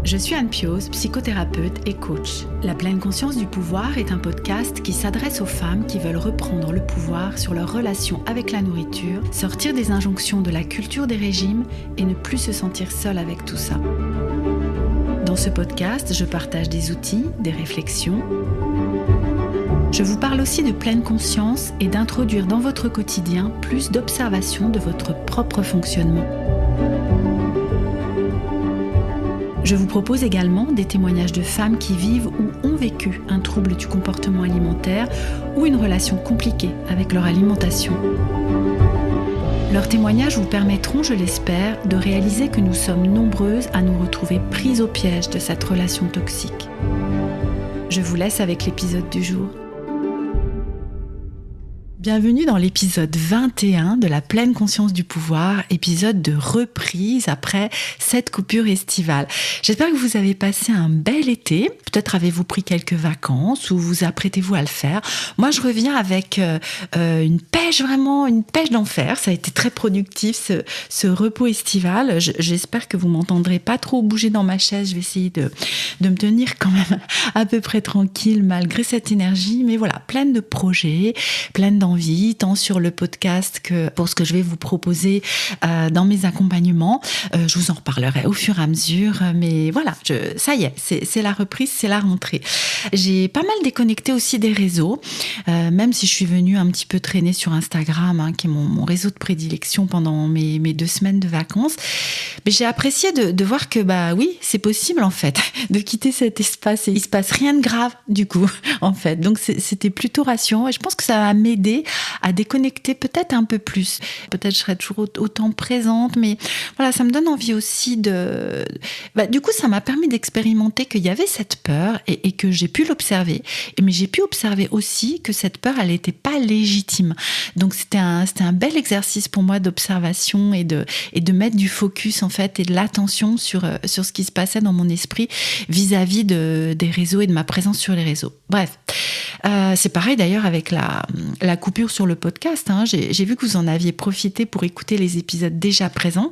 Je suis Anne Pioz, psychothérapeute et coach. La pleine conscience du pouvoir est un podcast qui s'adresse aux femmes qui veulent reprendre le pouvoir sur leur relation avec la nourriture, sortir des injonctions de la culture des régimes et ne plus se sentir seule avec tout ça. Dans ce podcast, je partage des outils, des réflexions. Je vous parle aussi de pleine conscience et d'introduire dans votre quotidien plus d'observation de votre propre fonctionnement. Je vous propose également des témoignages de femmes qui vivent ou ont vécu un trouble du comportement alimentaire ou une relation compliquée avec leur alimentation. Leurs témoignages vous permettront, je l'espère, de réaliser que nous sommes nombreuses à nous retrouver prises au piège de cette relation toxique. Je vous laisse avec l'épisode du jour. Bienvenue dans l'épisode 21 de la pleine conscience du pouvoir, épisode de reprise après cette coupure estivale. J'espère que vous avez passé un bel été. Peut-être avez-vous pris quelques vacances ou vous apprêtez-vous à le faire. Moi, je reviens avec une pêche d'enfer. Ça a été très productif ce repos estival. J'espère que vous m'entendrez pas trop bouger dans ma chaise. Je vais essayer de me tenir quand même à peu près tranquille malgré cette énergie. Mais voilà, pleine de projets, pleine d'envie, tant sur le podcast que pour ce que je vais vous proposer dans mes accompagnements. Je vous en reparlerai au fur et à mesure, mais voilà, ça y est, c'est la reprise, c'est la rentrée. J'ai pas mal déconnecté aussi des réseaux, même si je suis venue un petit peu traîner sur Instagram, qui est mon réseau de prédilection pendant mes 2 semaines de vacances. Mais j'ai apprécié de voir que oui, c'est possible en fait de quitter cet espace et il se passe rien de grave du coup en fait. Donc c'était plutôt rassurant et je pense que ça va m'aider à déconnecter peut-être un peu plus. Peut-être je serai toujours autant présente, mais voilà, ça me donne envie aussi du coup, ça m'a permis d'expérimenter qu'il y avait cette peur et que j'ai pu l'observer. Mais j'ai pu observer aussi que cette peur, elle n'était pas légitime. Donc c'était un bel exercice pour moi d'observation et de mettre du focus en fait et de l'attention sur ce qui se passait dans mon esprit vis-à-vis des réseaux et de ma présence sur les réseaux. Bref, c'est pareil d'ailleurs avec la coupure sur le podcast. J'ai vu que vous en aviez profité pour écouter les épisodes déjà présents.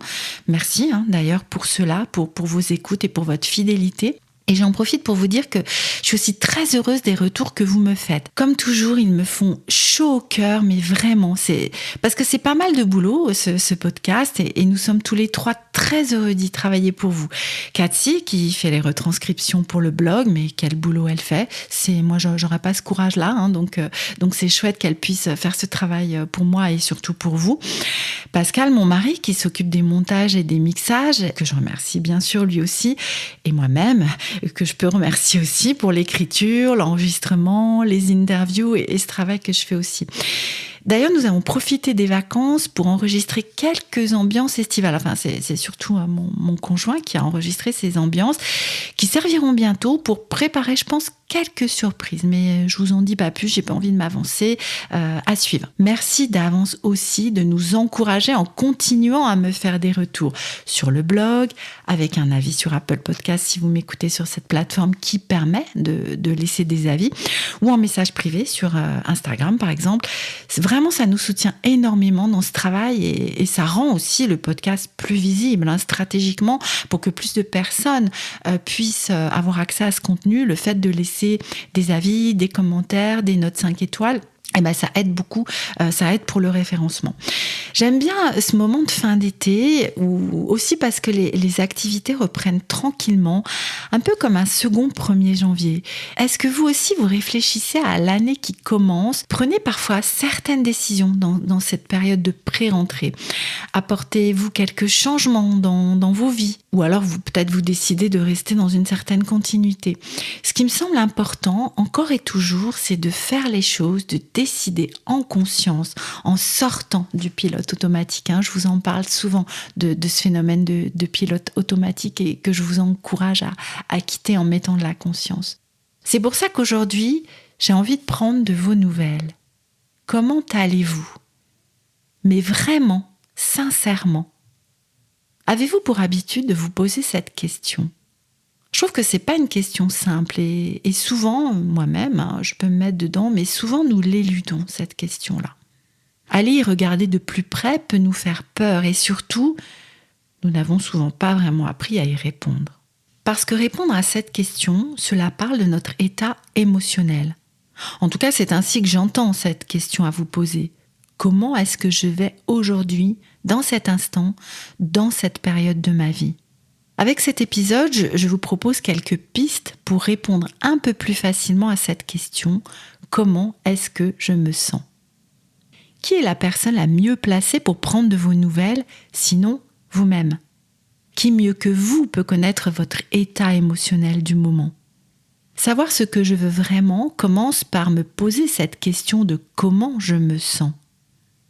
Merci d'ailleurs pour cela, pour vos écoutes et pour votre fidélité. Et j'en profite pour vous dire que je suis aussi très heureuse des retours que vous me faites. Comme toujours, ils me font chaud au cœur, mais vraiment, parce que c'est pas mal de boulot, ce podcast, et nous sommes tous les 3 très heureux d'y travailler pour vous. Cathy, qui fait les retranscriptions pour le blog, mais quel boulot elle fait. Moi, j'aurais pas ce courage-là, donc c'est chouette qu'elle puisse faire ce travail pour moi et surtout pour vous. Pascal, mon mari, qui s'occupe des montages et des mixages, que je remercie bien sûr lui aussi, et moi-même, que je peux remercier aussi pour l'écriture, l'enregistrement, les interviews et ce travail que je fais aussi. D'ailleurs, nous avons profité des vacances pour enregistrer quelques ambiances estivales. Enfin, c'est surtout mon conjoint qui a enregistré ces ambiances qui serviront bientôt pour préparer, je pense, quelques surprises. Mais je vous en dis pas plus, j'ai pas envie de m'avancer, à suivre. Merci d'avance aussi de nous encourager en continuant à me faire des retours sur le blog, avec un avis sur Apple Podcast si vous m'écoutez sur cette plateforme qui permet de laisser des avis, ou en message privé sur Instagram par exemple. Vraiment, ça nous soutient énormément dans ce travail et ça rend aussi le podcast plus visible stratégiquement pour que plus de personnes puissent avoir accès à ce contenu. Le fait de laisser des avis, des commentaires, des notes 5 étoiles, ça aide beaucoup, ça aide pour le référencement. J'aime bien ce moment de fin d'été, ou aussi parce que les activités reprennent tranquillement, un peu comme un second 1er janvier. Est-ce que vous aussi, vous réfléchissez à l'année qui commence? Prenez parfois certaines décisions dans cette période de pré-rentrée. Apportez-vous quelques changements dans vos vies, ou alors peut-être vous décidez de rester dans une certaine continuité. Ce qui me semble important, encore et toujours, c'est de faire les choses, de décider en conscience, en sortant du pilote automatique. Je vous en parle souvent de ce phénomène de pilote automatique et que je vous encourage à quitter en mettant de la conscience. C'est pour ça qu'aujourd'hui, j'ai envie de prendre de vos nouvelles. Comment allez-vous? Mais vraiment, sincèrement. Avez-vous pour habitude de vous poser cette question? Je trouve que c'est pas une question simple et souvent, moi-même, je peux me mettre dedans, mais souvent nous l'éludons, cette question-là. Aller y regarder de plus près peut nous faire peur et surtout, nous n'avons souvent pas vraiment appris à y répondre. Parce que répondre à cette question, cela parle de notre état émotionnel. En tout cas, c'est ainsi que j'entends cette question à vous poser. Comment est-ce que je vais aujourd'hui, dans cet instant, dans cette période de ma vie ? Avec cet épisode, je vous propose quelques pistes pour répondre un peu plus facilement à cette question. Comment est-ce que je me sens ? Qui est la personne la mieux placée pour prendre de vos nouvelles, sinon vous-même ? Qui mieux que vous peut connaître votre état émotionnel du moment ? Savoir ce que je veux vraiment commence par me poser cette question de comment je me sens.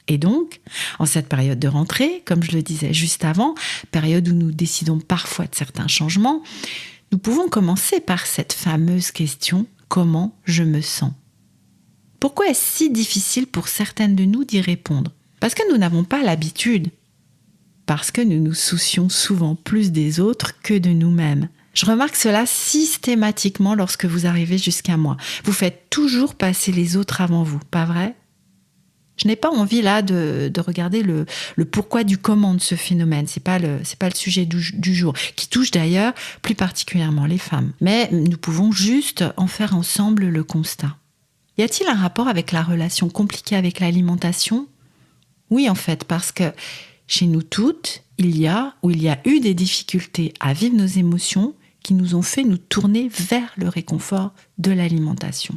Et donc, en cette période de rentrée, comme je le disais juste avant, période où nous décidons parfois de certains changements, nous pouvons commencer par cette fameuse question « Comment je me sens ?» Pourquoi est-ce si difficile pour certaines de nous d'y répondre ? Parce que nous n'avons pas l'habitude. Parce que nous nous soucions souvent plus des autres que de nous-mêmes. Je remarque cela systématiquement lorsque vous arrivez jusqu'à moi. Vous faites toujours passer les autres avant vous, pas vrai ? Je n'ai pas envie là de regarder le pourquoi du comment de ce phénomène. C'est pas le sujet du jour, qui touche d'ailleurs plus particulièrement les femmes. Mais nous pouvons juste en faire ensemble le constat. Y a-t-il un rapport avec la relation compliquée avec l'alimentation ? Oui, en fait, parce que chez nous toutes, il y a eu des difficultés à vivre nos émotions qui nous ont fait nous tourner vers le réconfort de l'alimentation.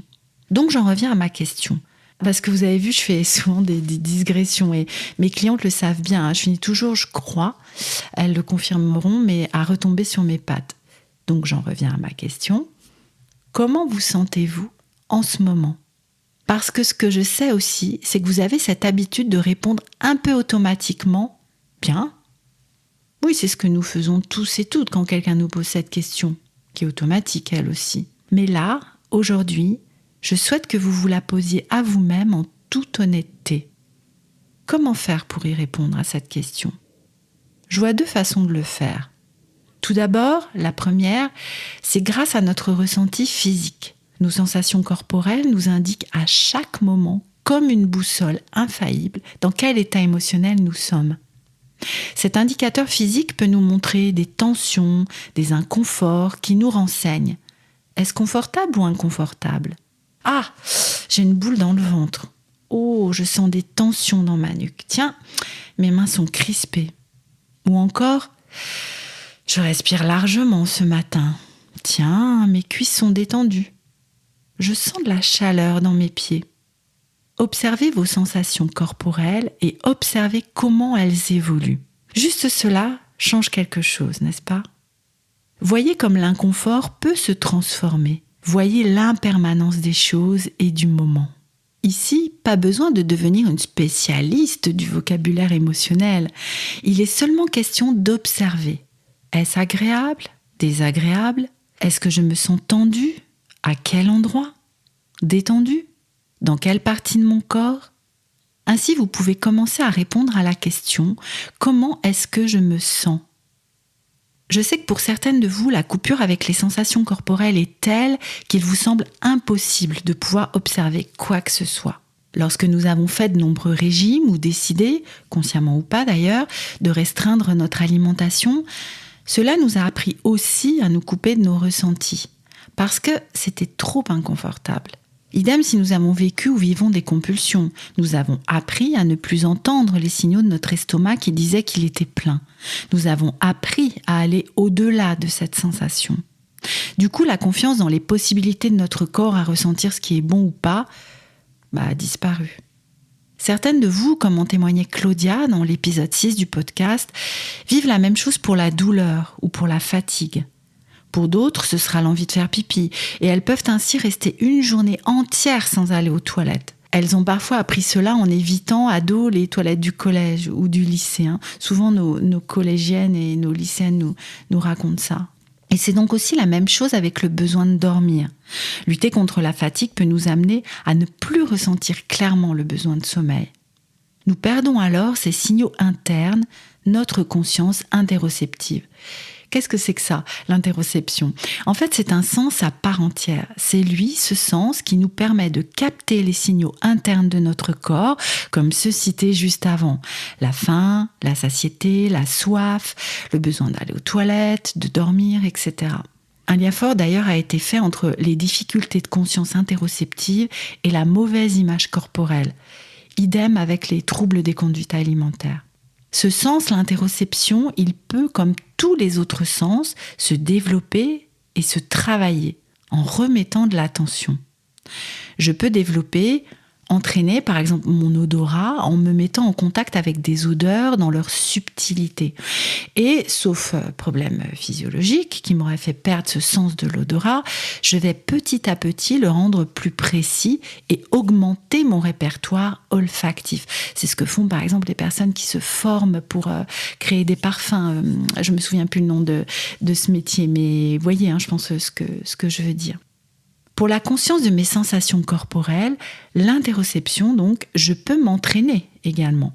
Donc j'en reviens à ma question. Parce que vous avez vu, je fais souvent des digressions et mes clientes le savent bien. Je finis toujours, je crois, elles le confirmeront, mais à retomber sur mes pattes. Donc j'en reviens à ma question. Comment vous sentez-vous en ce moment ? Parce que ce que je sais aussi, c'est que vous avez cette habitude de répondre un peu automatiquement « bien ». Oui, c'est ce que nous faisons tous et toutes quand quelqu'un nous pose cette question, qui est automatique elle aussi. Mais là, aujourd'hui, je souhaite que vous vous la posiez à vous-même en toute honnêteté. Comment faire pour y répondre à cette question ? Je vois deux façons de le faire. Tout d'abord, la première, c'est grâce à notre ressenti physique. Nos sensations corporelles nous indiquent à chaque moment, comme une boussole infaillible, dans quel état émotionnel nous sommes. Cet indicateur physique peut nous montrer des tensions, des inconforts qui nous renseignent. Est-ce confortable ou inconfortable ? Ah, j'ai une boule dans le ventre. Oh, je sens des tensions dans ma nuque. Tiens, mes mains sont crispées. Ou encore, je respire largement ce matin. Tiens, mes cuisses sont détendues. Je sens de la chaleur dans mes pieds. Observez vos sensations corporelles et observez comment elles évoluent. Juste cela change quelque chose, n'est-ce pas ? Voyez comme l'inconfort peut se transformer. Voyez l'impermanence des choses et du moment. Ici, pas besoin de devenir une spécialiste du vocabulaire émotionnel. Il est seulement question d'observer. Est-ce agréable ? Désagréable ? Est-ce que je me sens tendue ? À quel endroit ? Détendue ? Dans quelle partie de mon corps ? Ainsi, vous pouvez commencer à répondre à la question « Comment est-ce que je me sens ?» Je sais que pour certaines de vous, la coupure avec les sensations corporelles est telle qu'il vous semble impossible de pouvoir observer quoi que ce soit. Lorsque nous avons fait de nombreux régimes ou décidé, consciemment ou pas d'ailleurs, de restreindre notre alimentation, cela nous a appris aussi à nous couper de nos ressentis, parce que c'était trop inconfortable. Idem si nous avons vécu ou vivons des compulsions. Nous avons appris à ne plus entendre les signaux de notre estomac qui disaient qu'il était plein. Nous avons appris à aller au-delà de cette sensation. Du coup, la confiance dans les possibilités de notre corps à ressentir ce qui est bon ou pas a disparu. Certaines de vous, comme en témoignait Claudia dans l'épisode 6 du podcast, vivent la même chose pour la douleur ou pour la fatigue. Pour d'autres, ce sera l'envie de faire pipi et elles peuvent ainsi rester une journée entière sans aller aux toilettes. Elles ont parfois appris cela en évitant à dos les toilettes du collège ou du lycée. Souvent, nos collégiennes et nos lycéennes nous racontent ça. Et c'est donc aussi la même chose avec le besoin de dormir. Lutter contre la fatigue peut nous amener à ne plus ressentir clairement le besoin de sommeil. Nous perdons alors ces signaux internes, notre conscience interoceptive. Qu'est-ce que c'est que ça, l'interoception ? En fait, c'est un sens à part entière. C'est lui, ce sens, qui nous permet de capter les signaux internes de notre corps, comme ceux cités juste avant. La faim, la satiété, la soif, le besoin d'aller aux toilettes, de dormir, etc. Un lien fort d'ailleurs a été fait entre les difficultés de conscience interoceptive et la mauvaise image corporelle. Idem avec les troubles des conduites alimentaires. Ce sens, l'interoception, il peut, comme tous les autres sens, se développer et se travailler en remettant de l'attention. Je peux développer, entraîner par exemple mon odorat en me mettant en contact avec des odeurs dans leur subtilité. Et sauf problème physiologique qui m'aurait fait perdre ce sens de l'odorat, je vais petit à petit le rendre plus précis et augmenter mon répertoire olfactif. C'est ce que font par exemple les personnes qui se forment pour créer des parfums. Je me souviens plus le nom de ce métier, mais voyez, je pense ce que je veux dire. Pour la conscience de mes sensations corporelles, l'interoception, donc, je peux m'entraîner également.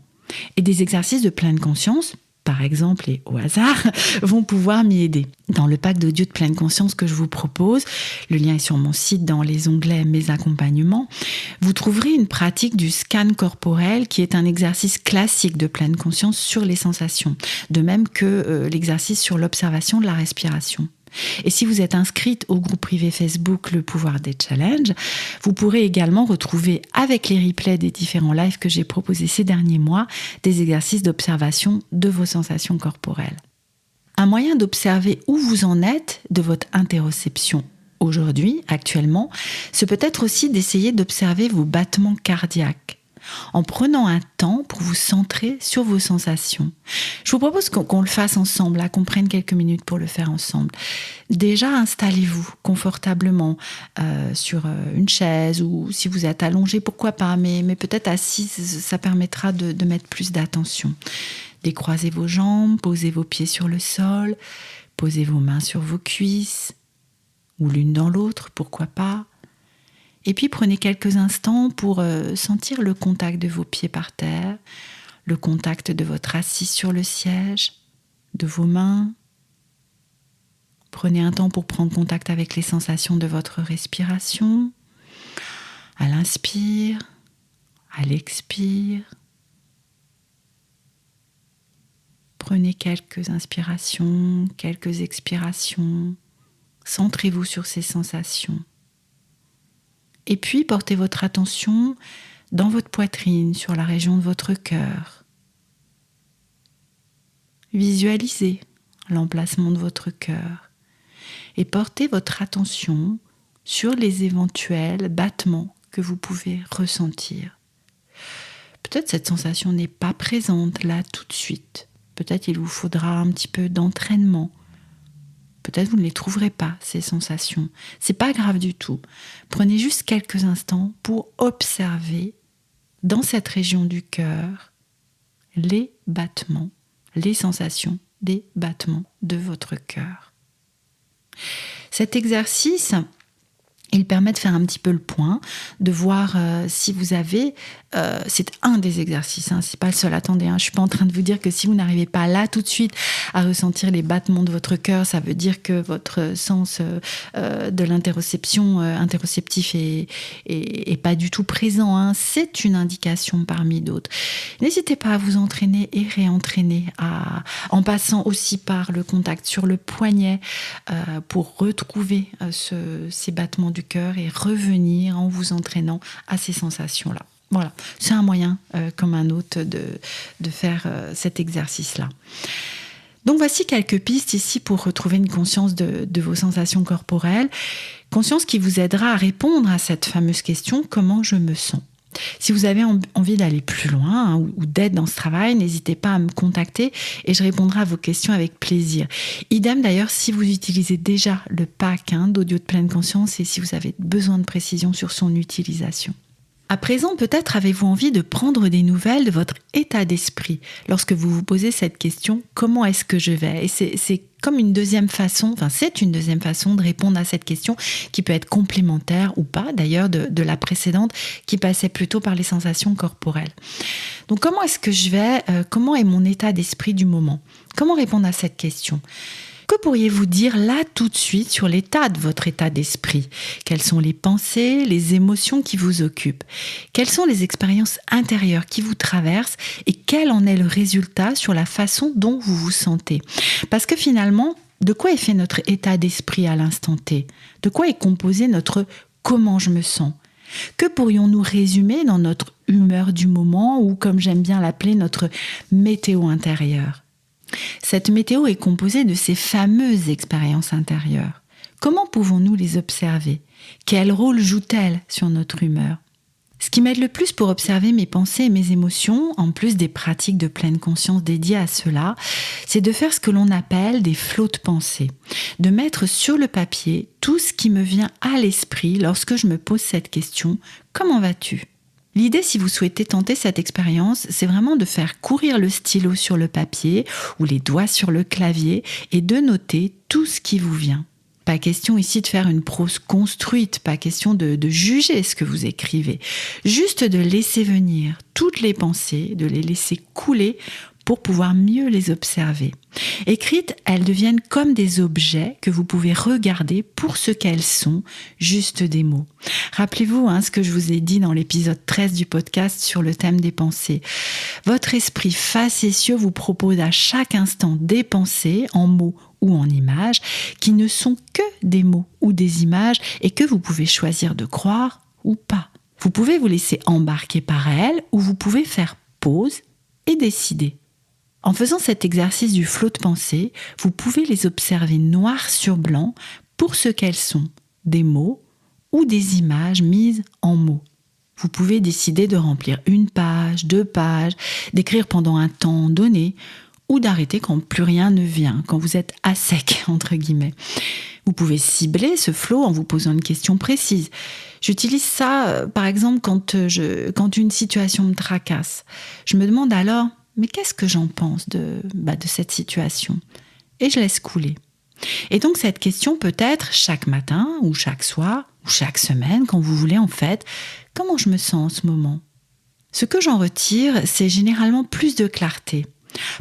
Et des exercices de pleine conscience, par exemple et au hasard, vont pouvoir m'y aider. Dans le pack d'audio de pleine conscience que je vous propose, le lien est sur mon site dans les onglets Mes accompagnements, vous trouverez une pratique du scan corporel qui est un exercice classique de pleine conscience sur les sensations, de même que l'exercice sur l'observation de la respiration. Et si vous êtes inscrite au groupe privé Facebook Le Pouvoir des Challenges, vous pourrez également retrouver avec les replays des différents lives que j'ai proposés ces derniers mois des exercices d'observation de vos sensations corporelles. Un moyen d'observer où vous en êtes de votre interoception aujourd'hui, actuellement, c'est peut-être aussi d'essayer d'observer vos battements cardiaques, en prenant un temps pour vous centrer sur vos sensations. Je vous propose qu'on le fasse ensemble, qu'on prenne quelques minutes pour le faire ensemble. Déjà, installez-vous confortablement sur une chaise ou si vous êtes allongé, pourquoi pas, mais peut-être assis, ça permettra de mettre plus d'attention. Décroisez vos jambes, posez vos pieds sur le sol, posez vos mains sur vos cuisses ou l'une dans l'autre, pourquoi pas. Et puis prenez quelques instants pour sentir le contact de vos pieds par terre, le contact de votre assise sur le siège, de vos mains. Prenez un temps pour prendre contact avec les sensations de votre respiration, à l'inspire, à l'expire. Prenez quelques inspirations, quelques expirations. Centrez-vous sur ces sensations. Et puis, portez votre attention dans votre poitrine, sur la région de votre cœur. Visualisez l'emplacement de votre cœur et portez votre attention sur les éventuels battements que vous pouvez ressentir. Peut-être cette sensation n'est pas présente là tout de suite. Peut-être il vous faudra un petit peu d'entraînement. Peut-être vous ne les trouverez pas, ces sensations. C'est pas grave du tout. Prenez juste quelques instants pour observer dans cette région du cœur les battements, les sensations des battements de votre cœur. Cet exercice, il permet de faire un petit peu le point, de voir si vous avez... c'est un des exercices, c'est pas le seul. Attendez, je suis pas en train de vous dire que si vous n'arrivez pas là tout de suite à ressentir les battements de votre cœur, ça veut dire que votre sens de l'interoception interoceptif est pas du tout présent. C'est une indication parmi d'autres. N'hésitez pas à vous entraîner et réentraîner en passant aussi par le contact sur le poignet pour retrouver ces battements du cœur et revenir en vous entraînant à ces sensations-là. Voilà, c'est un moyen comme un autre de faire cet exercice-là. Donc voici quelques pistes ici pour retrouver une conscience de vos sensations corporelles, conscience qui vous aidera à répondre à cette fameuse question « Comment je me sens ?» Si vous avez envie d'aller plus loin ou d'être dans ce travail, n'hésitez pas à me contacter et je répondrai à vos questions avec plaisir. Idem d'ailleurs si vous utilisez déjà le pack d'audio de pleine conscience et si vous avez besoin de précision sur son utilisation. À présent, peut-être avez-vous envie de prendre des nouvelles de votre état d'esprit lorsque vous vous posez cette question « Comment est-ce que je vais ?» Et c'est comme une deuxième façon, c'est une deuxième façon de répondre à cette question qui peut être complémentaire ou pas d'ailleurs de la précédente qui passait plutôt par les sensations corporelles. Donc comment est-ce que je vais ? Comment est mon état d'esprit du moment ? Comment répondre à cette question ? Que pourriez-vous dire là tout de suite sur l'état de votre état d'esprit ? Quelles sont les pensées, les émotions qui vous occupent ? Quelles sont les expériences intérieures qui vous traversent et quel en est le résultat sur la façon dont vous vous sentez ? Parce que finalement, de quoi est fait notre état d'esprit à l'instant T ? De quoi est composé notre « comment je me sens » ? Que pourrions-nous résumer dans notre humeur du moment ou, comme j'aime bien l'appeler, notre météo intérieure ? Cette météo est composée de ces fameuses expériences intérieures. Comment pouvons-nous les observer ? Quel rôle jouent-elles sur notre humeur ? Ce qui m'aide le plus pour observer mes pensées et mes émotions, en plus des pratiques de pleine conscience dédiées à cela, c'est de faire ce que l'on appelle des flots de pensée. De mettre sur le papier tout ce qui me vient à l'esprit lorsque je me pose cette question « Comment vas-tu ?» L'idée, si vous souhaitez tenter cette expérience, c'est vraiment de faire courir le stylo sur le papier ou les doigts sur le clavier et de noter tout ce qui vous vient. Pas question ici de faire une prose construite, pas question de juger ce que vous écrivez. Juste de laisser venir toutes les pensées, de les laisser couler pour pouvoir mieux les observer. Écrites, elles deviennent comme des objets que vous pouvez regarder pour ce qu'elles sont, juste des mots. Rappelez-vous ce que je vous ai dit dans l'épisode 13 du podcast sur le thème des pensées. Votre esprit facétieux vous propose à chaque instant des pensées, en mots ou en images, qui ne sont que des mots ou des images et que vous pouvez choisir de croire ou pas. Vous pouvez vous laisser embarquer par elles ou vous pouvez faire pause et décider. En faisant cet exercice du flot de pensée, vous pouvez les observer noir sur blanc pour ce qu'elles sont, des mots ou des images mises en mots. Vous pouvez décider de remplir 1 page, 2 pages, d'écrire pendant un temps donné ou d'arrêter quand plus rien ne vient, quand vous êtes à sec, entre guillemets. Vous pouvez cibler ce flot en vous posant une question précise. J'utilise ça, par exemple, quand une situation me tracasse. Je me demande alors... Mais qu'est-ce que j'en pense de cette situation ? Et je laisse couler. Et donc cette question peut être chaque matin ou chaque soir ou chaque semaine, quand vous voulez en fait, comment je me sens en ce moment ? Ce que j'en retire, c'est généralement plus de clarté.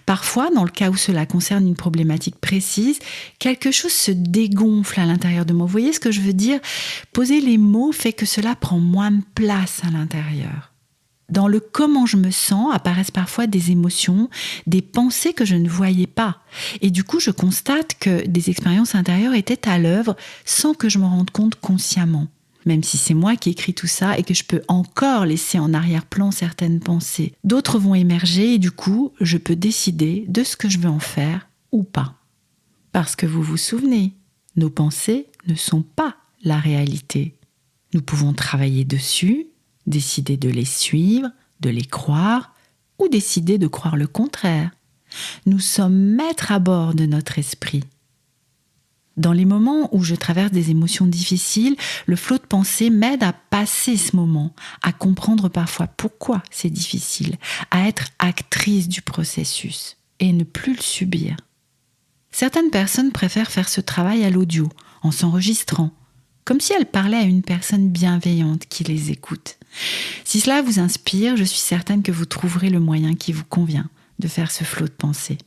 Parfois, dans le cas où cela concerne une problématique précise, quelque chose se dégonfle à l'intérieur de moi. Vous voyez ce que je veux dire ? Poser les mots fait que cela prend moins de place à l'intérieur. Dans le comment je me sens apparaissent parfois des émotions, des pensées que je ne voyais pas. Et du coup, je constate que des expériences intérieures étaient à l'œuvre sans que je m'en rende compte consciemment. Même si c'est moi qui écris tout ça et que je peux encore laisser en arrière-plan certaines pensées. D'autres vont émerger et du coup, je peux décider de ce que je veux en faire ou pas. Parce que vous vous souvenez, nos pensées ne sont pas la réalité. Nous pouvons travailler dessus, décider de les suivre, de les croire ou décider de croire le contraire. Nous sommes maîtres à bord de notre esprit. Dans les moments où je traverse des émotions difficiles, le flot de pensée m'aide à passer ce moment, à comprendre parfois pourquoi c'est difficile, à être actrice du processus et ne plus le subir. Certaines personnes préfèrent faire ce travail à l'audio, en s'enregistrant, comme si elles parlaient à une personne bienveillante qui les écoute. Si cela vous inspire, je suis certaine que vous trouverez le moyen qui vous convient de faire ce flot de pensée.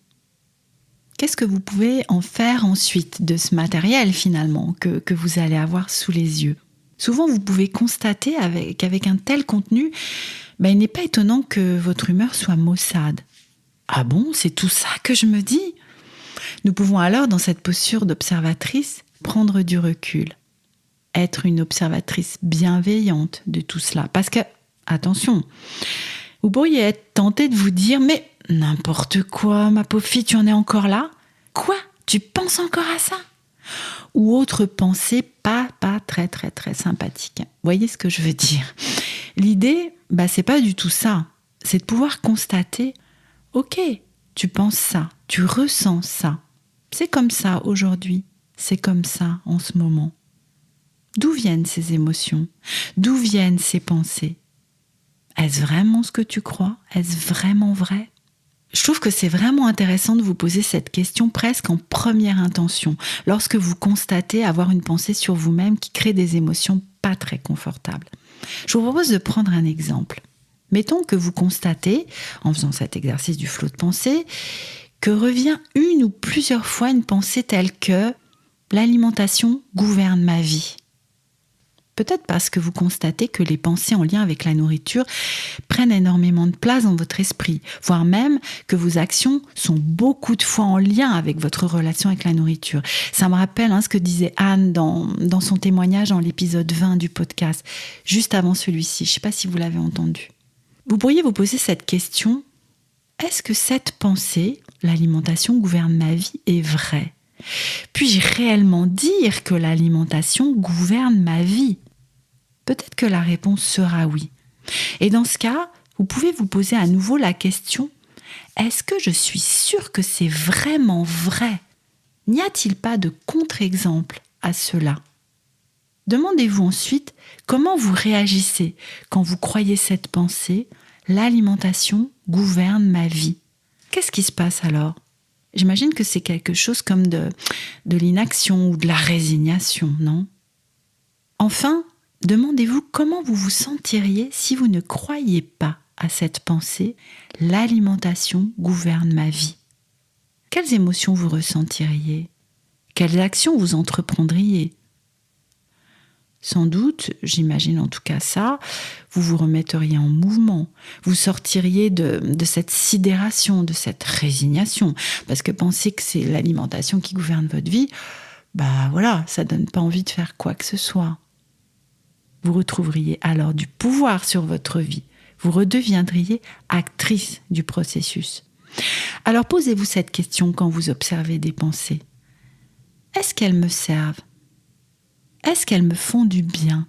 Qu'est-ce que vous pouvez en faire ensuite de ce matériel finalement que vous allez avoir sous les yeux ? Souvent, vous pouvez constater qu'avec un tel contenu, il n'est pas étonnant que votre humeur soit maussade. Ah bon, c'est tout ça que je me dis ? Nous pouvons alors, dans cette posture d'observatrice, prendre du recul. Être une observatrice bienveillante de tout cela. Parce que, attention, vous pourriez être tenté de vous dire « Mais n'importe quoi, ma pauvre fille, tu en es encore là ? Quoi ? Tu penses encore à ça ?» Ou autre pensée pas très très très sympathique. Vous voyez ce que je veux dire ? L'idée, c'est pas du tout ça. C'est de pouvoir constater « Ok, tu penses ça, tu ressens ça. C'est comme ça aujourd'hui, c'est comme ça en ce moment. » D'où viennent ces émotions ? D'où viennent ces pensées ? Est-ce vraiment ce que tu crois ? Est-ce vraiment vrai ? Je trouve que c'est vraiment intéressant de vous poser cette question presque en première intention, lorsque vous constatez avoir une pensée sur vous-même qui crée des émotions pas très confortables. Je vous propose de prendre un exemple. Mettons que vous constatez, en faisant cet exercice du flot de pensée, que revient une ou plusieurs fois une pensée telle que « l'alimentation gouverne ma vie ». Peut-être parce que vous constatez que les pensées en lien avec la nourriture prennent énormément de place dans votre esprit, voire même que vos actions sont beaucoup de fois en lien avec votre relation avec la nourriture. Ça me rappelle ce que disait Anne dans son témoignage dans l'épisode 20 du podcast, juste avant celui-ci. Je ne sais pas si vous l'avez entendu. Vous pourriez vous poser cette question, est-ce que cette pensée, l'alimentation gouverne ma vie, est vraie ? Puis-je réellement dire que l'alimentation gouverne ma vie ? Peut-être que la réponse sera oui. Et dans ce cas, vous pouvez vous poser à nouveau la question, est-ce que je suis sûre que c'est vraiment vrai ? N'y a-t-il pas de contre-exemple à cela ? Demandez-vous ensuite comment vous réagissez quand vous croyez cette pensée, l'alimentation gouverne ma vie. Qu'est-ce qui se passe alors ? J'imagine que c'est quelque chose comme de l'inaction ou de la résignation, non ? Enfin, demandez-vous comment vous vous sentiriez si vous ne croyiez pas à cette pensée « l'alimentation gouverne ma vie ». Quelles émotions vous ressentiriez ? Quelles actions vous entreprendriez ? Sans doute, j'imagine en tout cas ça, vous vous remetteriez en mouvement, vous sortiriez de cette sidération, de cette résignation, parce que penser que c'est l'alimentation qui gouverne votre vie, ça donne pas envie de faire quoi que ce soit. Vous retrouveriez alors du pouvoir sur votre vie, vous redeviendriez actrice du processus. Alors posez-vous cette question quand vous observez des pensées. Est-ce qu'elles me servent ? Est-ce qu'elles me font du bien ?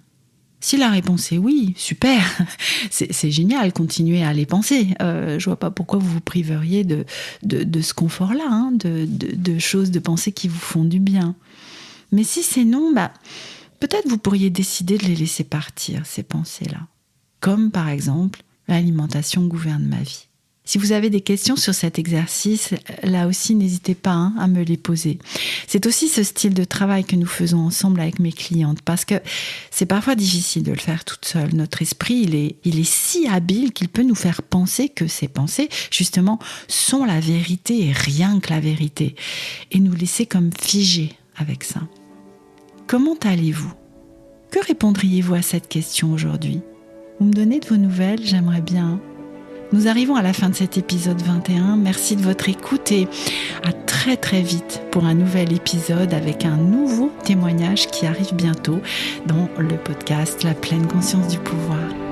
Si la réponse est oui, super, c'est génial, continuez à les penser. Je vois pas pourquoi vous vous priveriez de ce confort-là, de choses, de pensées qui vous font du bien. Mais si c'est non, peut-être vous pourriez décider de les laisser partir, ces pensées-là. Comme par exemple, l'alimentation gouverne ma vie. Si vous avez des questions sur cet exercice, là aussi, n'hésitez pas à me les poser. C'est aussi ce style de travail que nous faisons ensemble avec mes clientes, parce que c'est parfois difficile de le faire toute seule. Notre esprit, il est si habile qu'il peut nous faire penser que ces pensées, justement, sont la vérité et rien que la vérité, et nous laisser comme figés avec ça. Comment allez-vous ? Que répondriez-vous à cette question aujourd'hui ? Vous me donnez de vos nouvelles, j'aimerais bien. Nous arrivons à la fin de cet épisode 21. Merci de votre écoute et à très très vite pour un nouvel épisode avec un nouveau témoignage qui arrive bientôt dans le podcast La pleine conscience du pouvoir.